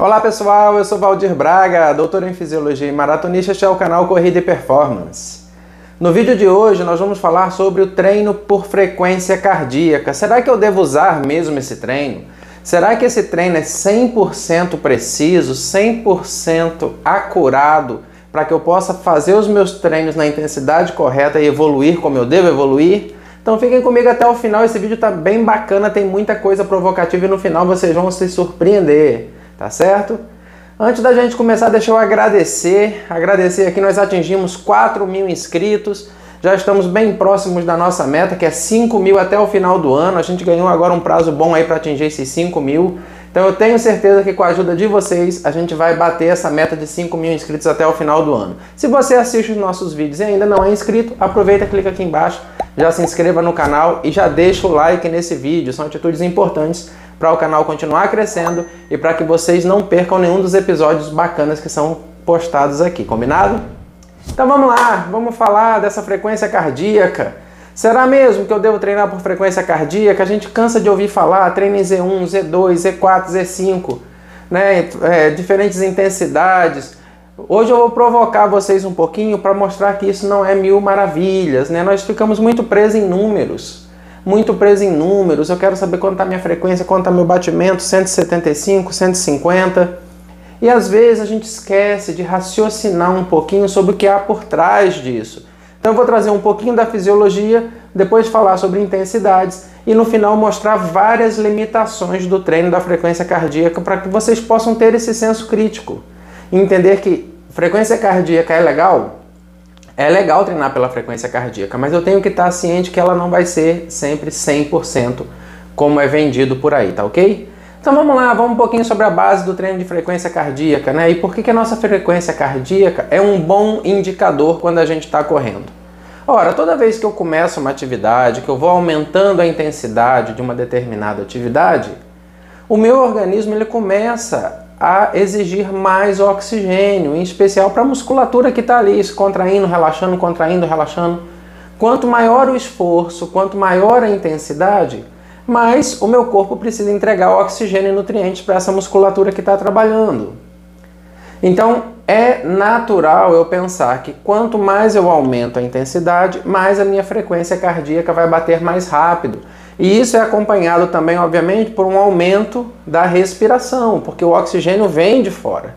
Olá pessoal, eu sou Valdir Braga, doutor em Fisiologia e maratonista. Este é o canal Corrida e Performance. No vídeo de hoje nós vamos falar sobre o treino por frequência cardíaca. Será que eu devo usar mesmo esse treino? Será que esse treino é 100% preciso, 100% acurado para que eu possa fazer os meus treinos na intensidade correta e evoluir como eu devo evoluir? Então fiquem comigo até o final, esse vídeo está bem bacana, tem muita coisa provocativa e no final vocês vão se surpreender. Tá certo? Antes da gente começar, deixa eu agradecer aqui, nós atingimos 4.000 inscritos, já estamos bem próximos da nossa meta, que é 5.000 até o final do ano. A gente ganhou agora um prazo bom aí para atingir esses 5.000, então eu tenho certeza que com a ajuda de vocês a gente vai bater essa meta de 5.000 inscritos até o final do ano. Se você assiste os nossos vídeos e ainda não é inscrito, aproveita, clica aqui embaixo, já se inscreva no canal e já deixa o like nesse vídeo, são atitudes importantes para o canal continuar crescendo e para que vocês não percam nenhum dos episódios bacanas que são postados aqui, combinado? Então vamos lá, vamos falar dessa frequência cardíaca. Será mesmo que eu devo treinar por frequência cardíaca? A gente cansa de ouvir falar, treino em Z1, Z2, Z4, Z5, né? Diferentes intensidades. Hoje eu vou provocar vocês um pouquinho para mostrar que isso não é mil maravilhas, né? Nós ficamos muito presos em números. Eu quero saber quanto está a minha frequência, quanto está meu batimento, 175, 150. E às vezes a gente esquece de raciocinar um pouquinho sobre o que há por trás disso. Então eu vou trazer um pouquinho da fisiologia, depois falar sobre intensidades e no final mostrar várias limitações do treino da frequência cardíaca para que vocês possam ter esse senso crítico e entender que frequência cardíaca é legal. É legal treinar pela frequência cardíaca, mas eu tenho que estar ciente que ela não vai ser sempre 100% como é vendido por aí, tá ok? Então vamos lá, vamos um pouquinho sobre a base do treino de frequência cardíaca, né? E por que a nossa frequência cardíaca é um bom indicador quando a gente está correndo? Ora, toda vez que eu começo uma atividade, que eu vou aumentando a intensidade de uma determinada atividade, o meu organismo ele começa a exigir mais oxigênio, em especial para a musculatura que está ali, se contraindo, relaxando, contraindo, relaxando. Quanto maior o esforço, quanto maior a intensidade, mais o meu corpo precisa entregar oxigênio e nutrientes para essa musculatura que está trabalhando. Então, é natural eu pensar que quanto mais eu aumento a intensidade, mais a minha frequência cardíaca vai bater mais rápido. E isso é acompanhado também, obviamente, por um aumento da respiração, porque o oxigênio vem de fora,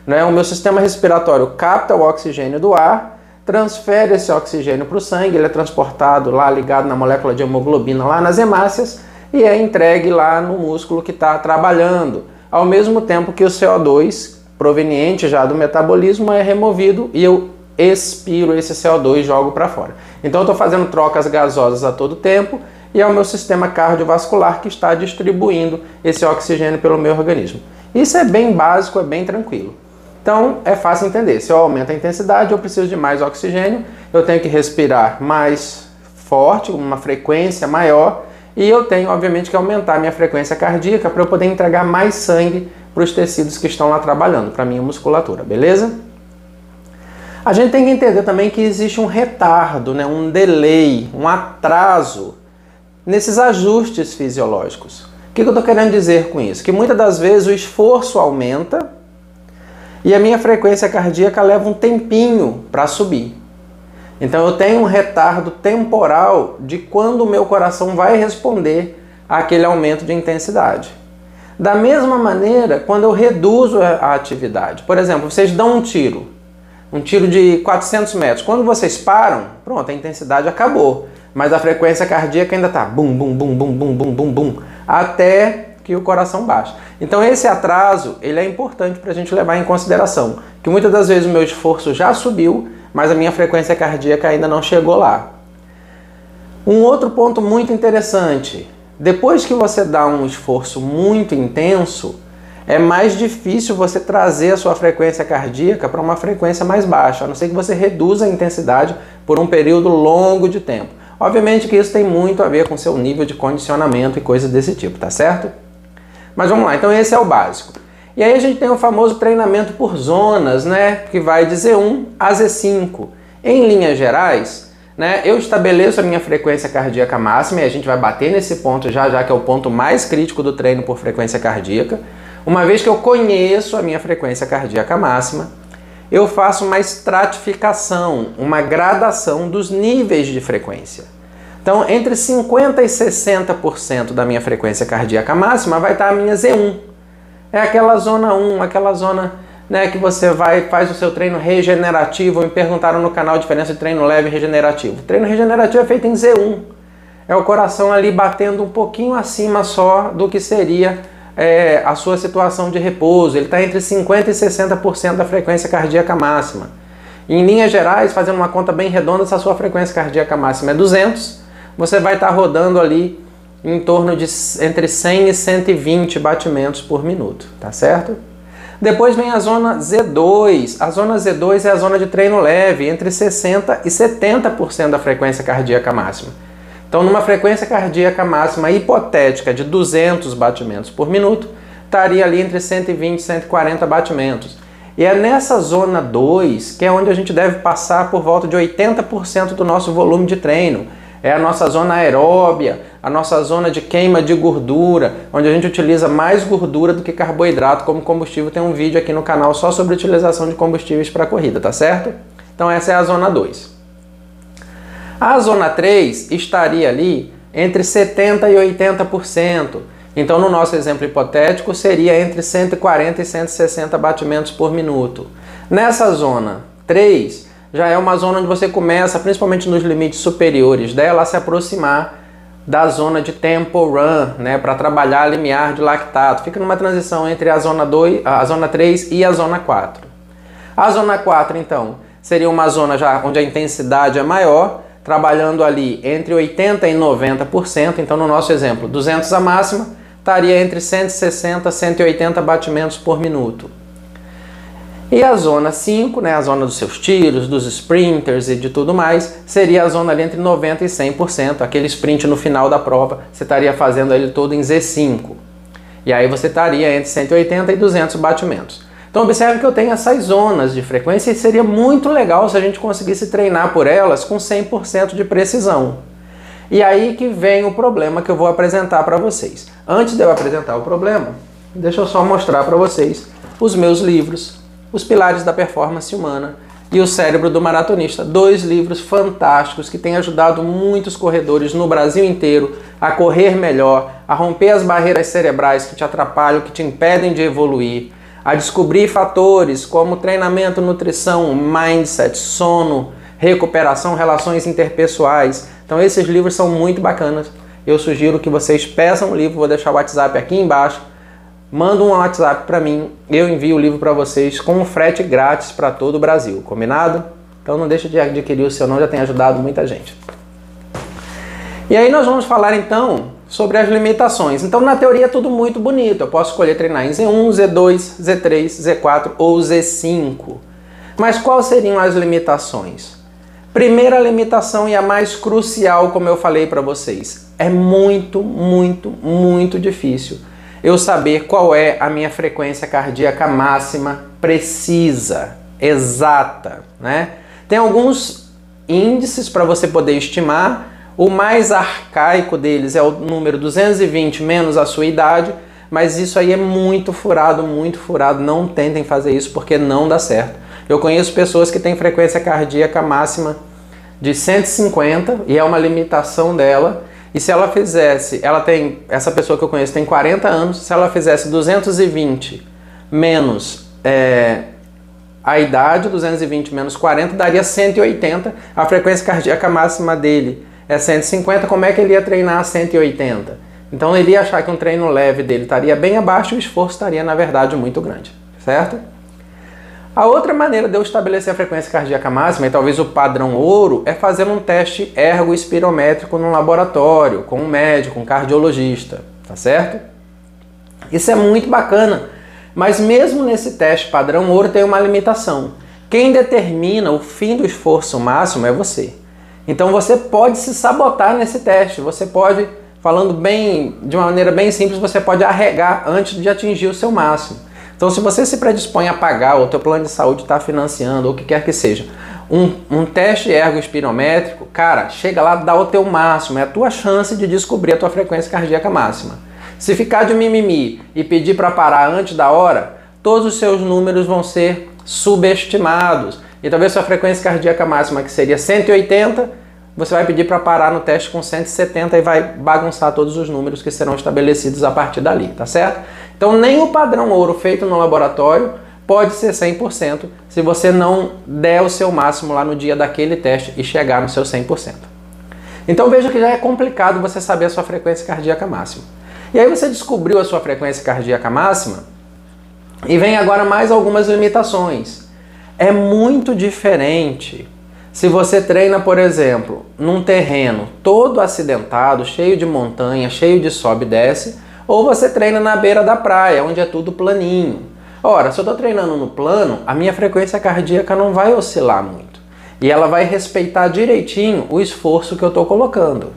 né? O meu sistema respiratório capta o oxigênio do ar, transfere esse oxigênio para o sangue, ele é transportado lá, ligado na molécula de hemoglobina, lá nas hemácias, e é entregue lá no músculo que está trabalhando, ao mesmo tempo que o CO2, proveniente já do metabolismo, é removido e eu expiro esse CO2 e jogo para fora. Então eu estou fazendo trocas gasosas a todo tempo, e é o meu sistema cardiovascular que está distribuindo esse oxigênio pelo meu organismo. Isso é bem básico, é bem tranquilo. Então é fácil entender, se eu aumento a intensidade eu preciso de mais oxigênio, eu tenho que respirar mais forte, uma frequência maior, e eu tenho obviamente que aumentar a minha frequência cardíaca para eu poder entregar mais sangue para os tecidos que estão lá trabalhando, para a minha musculatura, beleza? A gente tem que entender também que existe um retardo, né, um delay, um atraso nesses ajustes fisiológicos. O que eu estou querendo dizer com isso? Que muitas das vezes o esforço aumenta e a minha frequência cardíaca leva um tempinho para subir. Então eu tenho um retardo temporal de quando o meu coração vai responder àquele aumento de intensidade. Da mesma maneira, quando eu reduzo a atividade. Por exemplo, vocês dão um tiro de 400 metros. Quando vocês param, pronto, a intensidade acabou. Mas a frequência cardíaca ainda está bum, bum, bum, bum, bum, bum, bum, bum, até que o coração baixe. Então esse atraso ele é importante para a gente levar em consideração, que muitas das vezes o meu esforço já subiu, mas a minha frequência cardíaca ainda não chegou lá. Um outro ponto muito interessante, depois que você dá um esforço muito intenso, é mais difícil você trazer a sua frequência cardíaca para uma frequência mais baixa, a não ser que você reduza a intensidade por um período longo de tempo. Obviamente que isso tem muito a ver com seu nível de condicionamento e coisas desse tipo, tá certo? Mas vamos lá, então esse é o básico. E aí a gente tem o famoso treinamento por zonas, né? Que vai de Z1 a Z5. Em linhas gerais, né, eu estabeleço a minha frequência cardíaca máxima e a gente vai bater nesse ponto já que é o ponto mais crítico do treino por frequência cardíaca. Uma vez que eu conheço a minha frequência cardíaca máxima, eu faço uma estratificação, uma gradação dos níveis de frequência. Então, entre 50% e 60% da minha frequência cardíaca máxima vai estar a minha Z1. É aquela zona 1, aquela zona, né, que você faz o seu treino regenerativo. Me perguntaram no canal a diferença de treino leve e regenerativo. O treino regenerativo é feito em Z1. É o coração ali batendo um pouquinho acima só do que seria a sua situação de repouso. Ele está entre 50% e 60% da frequência cardíaca máxima. Em linhas gerais, fazendo uma conta bem redonda, se a sua frequência cardíaca máxima é 200, você vai estar rodando ali em torno de entre 100 e 120 batimentos por minuto, tá certo? Depois vem a zona Z2. A zona Z2 é a zona de treino leve, entre 60% e 70% da frequência cardíaca máxima. Então, numa frequência cardíaca máxima hipotética de 200 batimentos por minuto, estaria ali entre 120 e 140 batimentos. E é nessa zona 2 que é onde a gente deve passar por volta de 80% do nosso volume de treino. É a nossa zona aeróbia, a nossa zona de queima de gordura, onde a gente utiliza mais gordura do que carboidrato como combustível. Tem um vídeo aqui no canal só sobre utilização de combustíveis para corrida, tá certo? Então essa é a zona 2. A zona 3 estaria ali entre 70% e 80%. Então, no nosso exemplo hipotético, seria entre 140 e 160 batimentos por minuto. Nessa zona 3, já é uma zona onde você começa, principalmente nos limites superiores dela, a se aproximar da zona de tempo run, né, para trabalhar limiar de lactato. Fica numa transição entre a zona 3 e a zona 4. A zona 4, então, seria uma zona já onde a intensidade é maior, trabalhando ali entre 80% e 90%. Então, no nosso exemplo, 200 a máxima, estaria entre 160 e 180 batimentos por minuto. E a zona 5, né, a zona dos seus tiros, dos sprinters e de tudo mais, seria a zona ali entre 90% e 100%. Aquele sprint no final da prova, você estaria fazendo ele todo em Z5. E aí você estaria entre 180 e 200 batimentos. Então observe que eu tenho essas zonas de frequência e seria muito legal se a gente conseguisse treinar por elas com 100% de precisão. E aí que vem o problema que eu vou apresentar para vocês. Antes de eu apresentar o problema, deixa eu só mostrar para vocês os meus livros, Os Pilares da Performance Humana e O Cérebro do Maratonista. 2 livros fantásticos que têm ajudado muitos corredores no Brasil inteiro a correr melhor, a romper as barreiras cerebrais que te atrapalham, que te impedem de evoluir, a descobrir fatores como treinamento, nutrição, mindset, sono, recuperação, relações interpessoais. Então esses livros são muito bacanas. Eu sugiro que vocês peçam o livro, vou deixar o WhatsApp aqui embaixo. Manda um WhatsApp para mim, eu envio o livro para vocês com um frete grátis para todo o Brasil, combinado? Então não deixe de adquirir o seu, não, já tem ajudado muita gente. E aí nós vamos falar então sobre as limitações. Então na teoria é tudo muito bonito, eu posso escolher treinar em Z1, Z2, Z3, Z4 ou Z5. Mas quais seriam as limitações? Primeira limitação e a mais crucial, como eu falei para vocês, é muito, muito, muito difícil eu saber qual é a minha frequência cardíaca máxima precisa, exata, né? Tem alguns índices para você poder estimar. O mais arcaico deles é o número 220 menos a sua idade, mas isso aí é muito furado, não tentem fazer isso porque não dá certo. Eu conheço pessoas que têm frequência cardíaca máxima de 150 e é uma limitação dela. E se ela fizesse, essa pessoa que eu conheço tem 40 anos, se ela fizesse 220 menos a idade, 220 menos 40, daria 180. A frequência cardíaca máxima dele é 150, como é que ele ia treinar a 180? Então ele ia achar que um treino leve dele estaria bem abaixo e o esforço estaria, na verdade, muito grande, certo? A outra maneira de eu estabelecer a frequência cardíaca máxima, e talvez o padrão ouro, é fazer um teste ergoespirométrico no laboratório, com um médico, um cardiologista, tá certo? Isso é muito bacana, mas mesmo nesse teste padrão ouro tem uma limitação. Quem determina o fim do esforço máximo é você. Então você pode se sabotar nesse teste, você pode, falando de uma maneira bem simples, você pode arregar antes de atingir o seu máximo. Então, se você se predispõe a pagar, ou o teu plano de saúde está financiando, ou o que quer que seja, um teste ergoespirométrico, cara, chega lá, dá o teu máximo, é a tua chance de descobrir a tua frequência cardíaca máxima. Se ficar de mimimi e pedir para parar antes da hora, todos os seus números vão ser subestimados. E talvez sua frequência cardíaca máxima, que seria 180, você vai pedir para parar no teste com 170 e vai bagunçar todos os números que serão estabelecidos a partir dali, tá certo? Então nem o padrão ouro feito no laboratório pode ser 100% se você não der o seu máximo lá no dia daquele teste e chegar no seu 100%. Então veja que já é complicado você saber a sua frequência cardíaca máxima. E aí você descobriu a sua frequência cardíaca máxima e vem agora mais algumas limitações. É muito diferente se você treina, por exemplo, num terreno todo acidentado, cheio de montanha, cheio de sobe e desce, ou você treina na beira da praia, onde é tudo planinho. Ora, se eu estou treinando no plano, a minha frequência cardíaca não vai oscilar muito. E ela vai respeitar direitinho o esforço que eu estou colocando.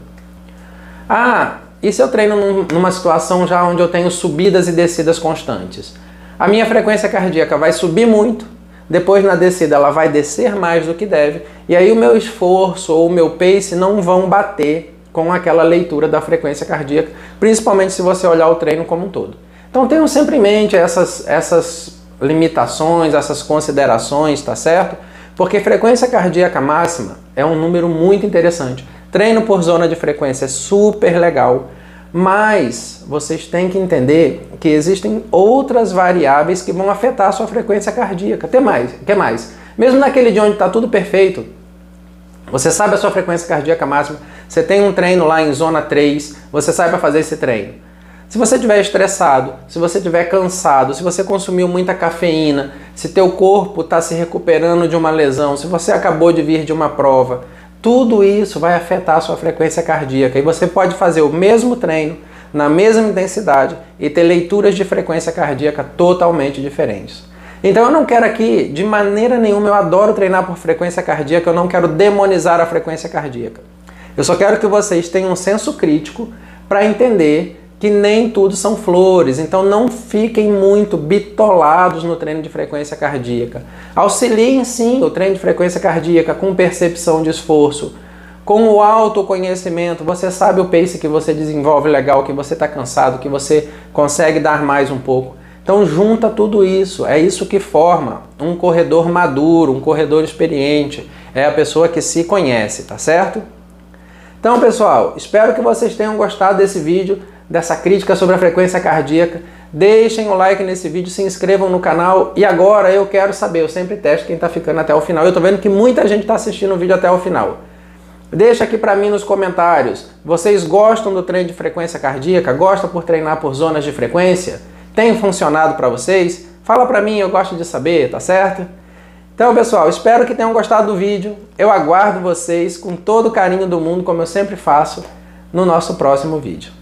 Ah, e se eu treino numa situação já onde eu tenho subidas e descidas constantes? A minha frequência cardíaca vai subir muito, depois na descida ela vai descer mais do que deve, e aí o meu esforço ou o meu pace não vão bater com aquela leitura da frequência cardíaca, principalmente se você olhar o treino como um todo. Então tenham sempre em mente essas limitações, essas considerações, tá certo? Porque frequência cardíaca máxima é um número muito interessante. Treino por zona de frequência é super legal, mas vocês têm que entender que existem outras variáveis que vão afetar a sua frequência cardíaca. Que mais? Mesmo naquele dia onde está tudo perfeito, você sabe a sua frequência cardíaca máxima, você tem um treino lá em zona 3, você sai para fazer esse treino. Se você estiver estressado, se você estiver cansado, se você consumiu muita cafeína, se teu corpo está se recuperando de uma lesão, se você acabou de vir de uma prova, tudo isso vai afetar a sua frequência cardíaca e você pode fazer o mesmo treino, na mesma intensidade e ter leituras de frequência cardíaca totalmente diferentes. Então eu não quero aqui, de maneira nenhuma, eu adoro treinar por frequência cardíaca, eu não quero demonizar a frequência cardíaca. Eu só quero que vocês tenham um senso crítico para entender que nem tudo são flores, então não fiquem muito bitolados no treino de frequência cardíaca. Auxiliem sim o treino de frequência cardíaca com percepção de esforço, com o autoconhecimento. Você sabe o pace que você desenvolve legal, que você está cansado, que você consegue dar mais um pouco. Então junta tudo isso, é isso que forma um corredor maduro, um corredor experiente, é a pessoa que se conhece, tá certo? Então pessoal, espero que vocês tenham gostado desse vídeo, dessa crítica sobre a frequência cardíaca. Deixem o like nesse vídeo, se inscrevam no canal e agora eu quero saber, eu sempre testo quem está ficando até o final, eu estou vendo que muita gente está assistindo o vídeo até o final. Deixa aqui para mim nos comentários, vocês gostam do treino de frequência cardíaca? Gostam por treinar por zonas de frequência? Tem funcionado para vocês? Fala para mim, eu gosto de saber, tá certo? Então pessoal, espero que tenham gostado do vídeo, eu aguardo vocês com todo o carinho do mundo, como eu sempre faço, no nosso próximo vídeo.